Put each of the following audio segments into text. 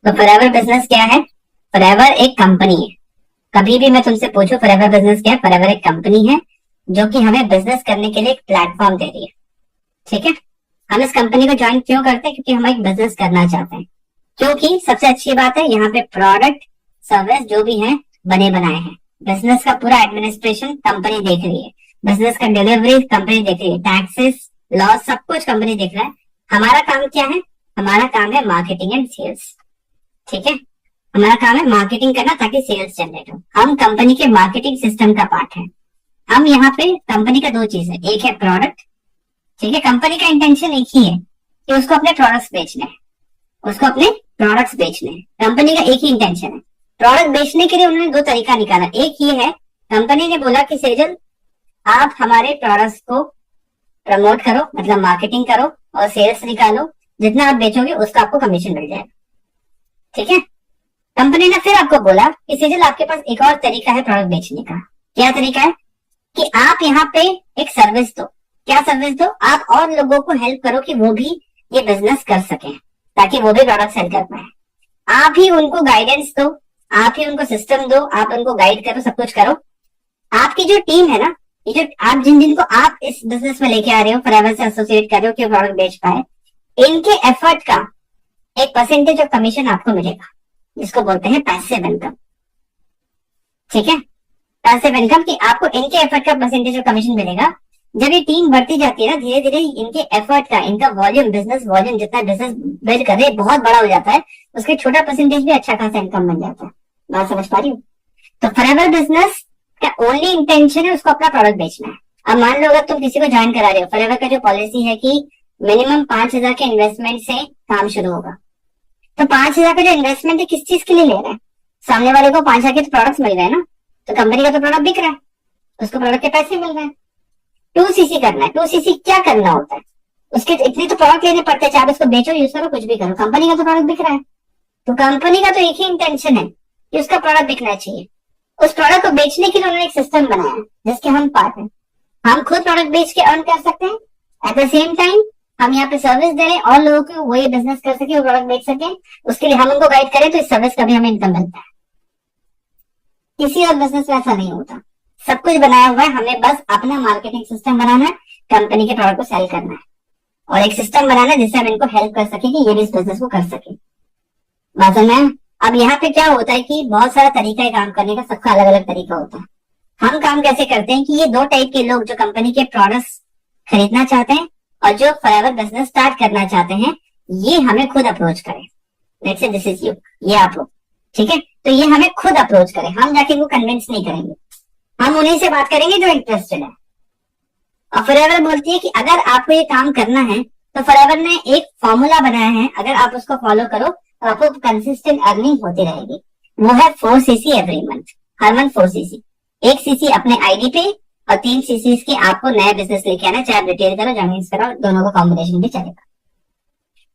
तो forever business क्या है? फॉरएवर एक कंपनी है। कभी भी मैं तुमसे पूछूं फॉरएवर बिजनेस क्या है, फॉरएवर एक कंपनी है जो कि हमें बिजनेस करने के लिए एक प्लेटफॉर्म दे रही है। ठीक है, हम इस कंपनी को ज्वाइन क्यों करते हैं? क्योंकि हम एक बिजनेस करना चाहते हैं। क्योंकि सबसे अच्छी बात है, यहाँ पे प्रोडक्ट सर्विस जो भी है बने बनाए हैं। बिजनेस का पूरा एडमिनिस्ट्रेशन कंपनी देख रही है, बिजनेस का डिलीवरी कंपनी देख रही है, टैक्सेस लॉस सब कुछ कंपनी देख रहा है। हमारा काम क्या है? हमारा काम है मार्केटिंग एंड सेल्स। ठीक है, हमारा काम है मार्केटिंग करना ताकि सेल्स जनरेट हो। हम कंपनी के मार्केटिंग सिस्टम का पार्ट है। हम यहाँ पे कंपनी का दो चीज है, एक है प्रोडक्ट। ठीक है, कंपनी का इंटेंशन एक ही है कि उसको अपने प्रोडक्ट्स बेचने हैं, उसको अपने प्रोडक्ट्स बेचने हैं। कंपनी का एक ही इंटेंशन है। प्रोडक्ट बेचने के लिए उन्होंने दो तरीका निकाला। एक ये है, कंपनी ने बोला कि सेजल आप हमारे प्रोडक्ट्स को प्रमोट करो, मतलब मार्केटिंग करो और सेल्स निकालो, जितना आप बेचोगे उसका आपको कमीशन मिल जाएगा। ठीक है, कंपनी ने फिर आपको बोला कि सेजल आपके पास एक और तरीका है प्रोडक्ट बेचने का। क्या तरीका है? कि आप यहाँ पे एक सर्विस दो। क्या सर्विस दो? आप और लोगों को हेल्प करो कि वो भी ये बिजनेस कर सके, ताकि वो भी प्रोडक्ट सेल कर पाए। आप ही उनको गाइडेंस दो, आप ही उनको सिस्टम दो, आप उनको गाइड करो, सब कुछ करो। आपकी जो टीम है ना, ये जो आप जिनको आप इस बिजनेस में लेके आ रहे हो, फॉरएवर से एसोसिएट कर रहे हो कि प्रोडक्ट बेच पाए, इनके एफर्ट का एक परसेंटेज ऑफ कमीशन आपको मिलेगा, जिसको बोलते हैं पैसिव इनकम। ठीक है, पैसिव इनकम की आपको इनके एफर्ट का परसेंटेज ऑफ कमीशन मिलेगा। जब ये टीम बढ़ती जाती है ना, धीरे धीरे इनके एफर्ट का, इनका वॉल्यूम, बिजनेस वॉल्यूम जितना बिजनेस बिल्ड कर रहे बहुत बड़ा हो जाता है, उसके छोटा परसेंटेज भी अच्छा खासा इनकम बन जाता है। बात समझ पा रही हूँ? तो फॉरएवर बिजनेस का ओनली इंटेंशन है उसको अपना प्रोडक्ट बेचना है। अब मान लो अगर तुम किसी को ज्वाइन करा रहे हो, फॉरएवर का जो पॉलिसी है कि मिनिमम 5,000 के इन्वेस्टमेंट से काम शुरू होगा। तो 5,000 का जो इन्वेस्टमेंट है किस चीज के लिए ले रहा है? सामने वाले को 5,000 के तो प्रोडक्ट्स मिल गए ना, तो कंपनी का तो प्रोडक्ट बिक रहा है, उसको प्रोडक्ट के पैसे मिल गए। 2cc करना है। 2cc क्या करना होता है? उसके इतने तो प्रोडक्ट लेने पड़ते हैं, चाहे आप उसको बेचो, यूज करो, कुछ भी करो, कंपनी का तो प्रोडक्ट बिक रहा है। तो कंपनी का तो एक ही इंटेंशन है कि उसका प्रोडक्ट बिकना चाहिए। उस प्रोडक्ट को बेचने के लिए उन्होंने एक सिस्टम बनाया है जिसके हम पार्ट हैं। हम खुद प्रोडक्ट बेच के अर्न कर सकते हैं, एट द सेम टाइम हम यहाँ पे सर्विस दे रहे हैं और लोगों को वो ये बिजनेस कर सके, वो प्रोडक्ट बेच सके, उसके लिए हम उनको गाइड करें, तो इस सर्विस का भी हमें इनकम मिलता है। किसी और बिजनेस में ऐसा नहीं होता। सब कुछ बनाया हुआ है, हमें बस अपना मार्केटिंग सिस्टम बनाना है, कंपनी के प्रोडक्ट को सेल करना है और एक सिस्टम बनाना है जिससे हम इनको हेल्प कर सके कि ये भी इस बिजनेस को कर सके। बात समझ में? अब यहाँ पे क्या होता है कि बहुत सारा तरीका है काम करने का, सबका अलग अलग तरीका होता है। हम काम कैसे करते हैं कि ये दो टाइप के लोग, जो कंपनी के प्रोडक्ट्स खरीदना चाहते हैं और जो फॉरएवर बिजनेस स्टार्ट करना चाहते हैं, ये हमें खुद अप्रोच करें। Let's say this is you, ये आप लोग। ठीक है, तो ये हमें खुद अप्रोच करें, हम जाके वो कन्विंस नहीं करेंगे, हम उन्हीं से बात करेंगे जो इंटरेस्टेड है। और फॉरएवर बोलती है कि अगर आपको ये काम करना है तो फॉरएवर ने एक फॉर्मूला बनाया है, अगर आप उसको फॉलो करो तो आपको कंसिस्टेंट अर्निंग होती रहेगी। वो है 4cc एवरी मंथ, हर मंथ 4cc। 1cc अपने आईडी पे और 3cc की आपको नया बिजनेस लेके आना, चाहे रिटेल करो, जर्नलिस्ट करो, दोनों का कॉम्बिनेशन भी चलेगा।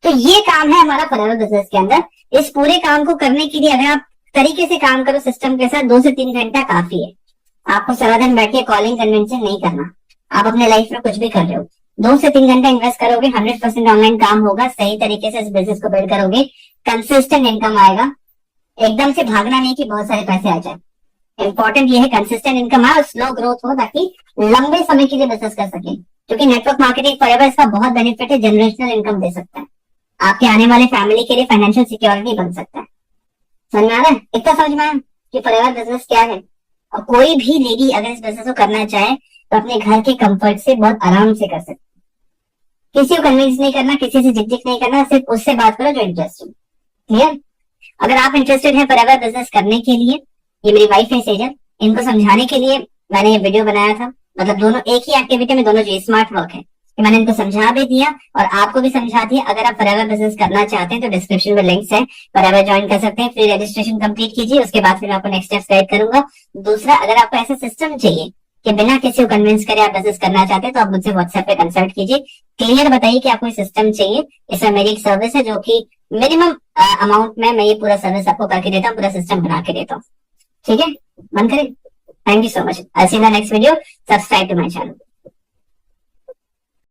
तो ये काम है हमारा फॉरएवर बिजनेस के अंदर। इस पूरे काम को करने के लिए अगर आप तरीके से काम करो सिस्टम के साथ, 2 से 3 घंटा काफी है। आपको सारा दिन बैठ के कॉलिंग कन्वेंशन नहीं करना। आप अपने लाइफ में कुछ भी कर रहे हो, 2 से 3 घंटा इन्वेस्ट करोगे, 100% ऑनलाइन काम होगा, सही तरीके से इस बिजनेस को बिल्ड करोगे, कंसिस्टेंट इनकम आएगा। एकदम से भागना नहीं कि बहुत सारे पैसे आ जाए। इंपॉर्टेंट ये है कंसिस्टेंट इनकम आए और स्लो ग्रोथ हो, ताकि लंबे समय के लिए बिजनेस कर सके। क्योंकि नेटवर्क मार्केटिंग फॉरएवर इसका बहुत बेनिफिट है, जनरेशनल इनकम दे सकता है, आपके आने वाले फैमिली के लिए फाइनेंशियल सिक्योरिटी बन सकता है। समझ में आ रहा है? इतना समझ में आया कि फॉरएवर बिजनेस क्या है। और कोई भी लेडी अगर इस बिजनेस को करना चाहे तो अपने घर के कंफर्ट से बहुत आराम से कर सकती है। किसी को कन्विंस नहीं करना, किसी से झिकझिक नहीं करना, सिर्फ उससे बात करो जो इंटरेस्टेड। क्लियर? अगर आप इंटरेस्टेड हैं फॉरएवर बिजनेस करने के लिए, ये मेरी वाइफ है सेजल, इनको समझाने के लिए मैंने ये वीडियो बनाया था। मतलब दोनों एक ही एक्टिविटी में दोनों जो स्मार्ट वर्क है, कि मैंने इनको समझा भी दिया और आपको भी समझा दिया। अगर आप फॉरएवर बिजनेस करना चाहते हैं तो डिस्क्रिप्शन में लिंक्स है, फॉरएवर ज्वाइन कर सकते हैं। फ्री रजिस्ट्रेशन कंप्लीट कीजिए, उसके बाद फिर मैं आपको नेक्स्ट स्टेप्स गाइड करूंगा। दूसरा, अगर आपको ऐसा सिस्टम चाहिए कि बिना किसी को कन्विंस करे आप बिजनेस करना चाहते हैं, तो आप मुझसे व्हाट्सएप पे कंसल्ट कीजिए। क्लियर बताइए कि आपको सिस्टम चाहिए। इसमें मेरी एक सर्विस है जो कि मिनिमम अमाउंट में मैं ये पूरा सर्विस आपको करके देता हूँ, पूरा सिस्टम बना के देता हूँ। ठीक है, बंद करें। Thank you so much. I see in the next video. Subscribe to my channel.